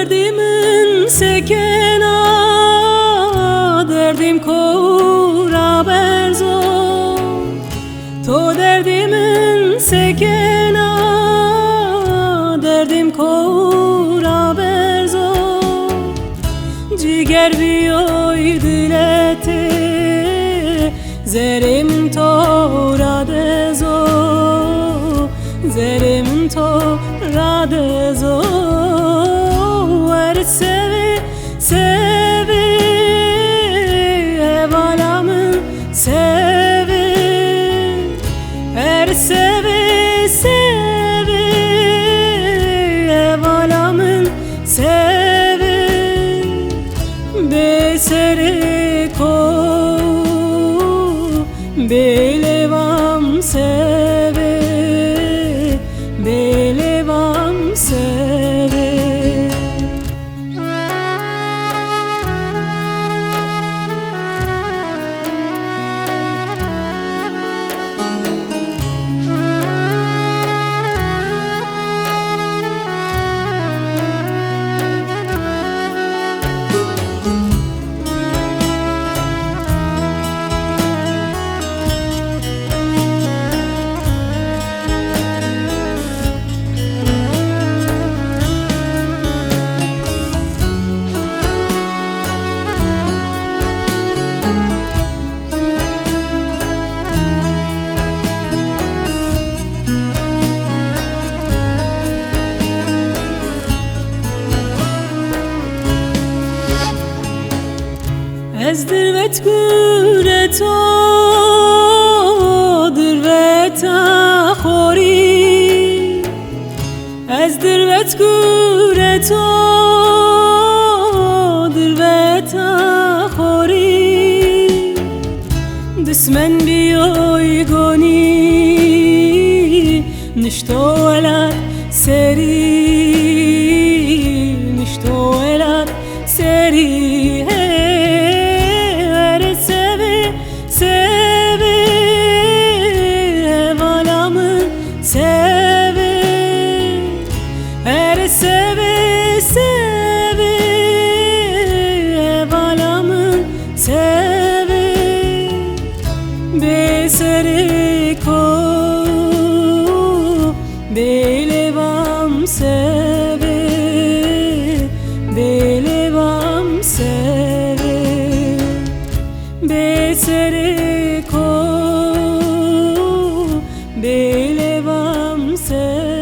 derdimin sekena, derdim kora berzo. To derdimin sekena, derdim kora berzo. Ciger biyoy dilete, zerim tora dezo, zerim tora dezo. Sevi, sevi, evalamın sevi. Sevi, sevi, evalamın sevi. Beseri ko, belevam sevi, belevam sevi. Ez dirvet gureto, dirveta khori. Ez dirvet gureto, dirveta khori. Dismen biyoy goni, nishto elat seri, nishto elat seri. Sevi, sevi, evalamın sevi. Beseri ko, belevam sevi, belevam sevi. Beseri ko, belevam sevi.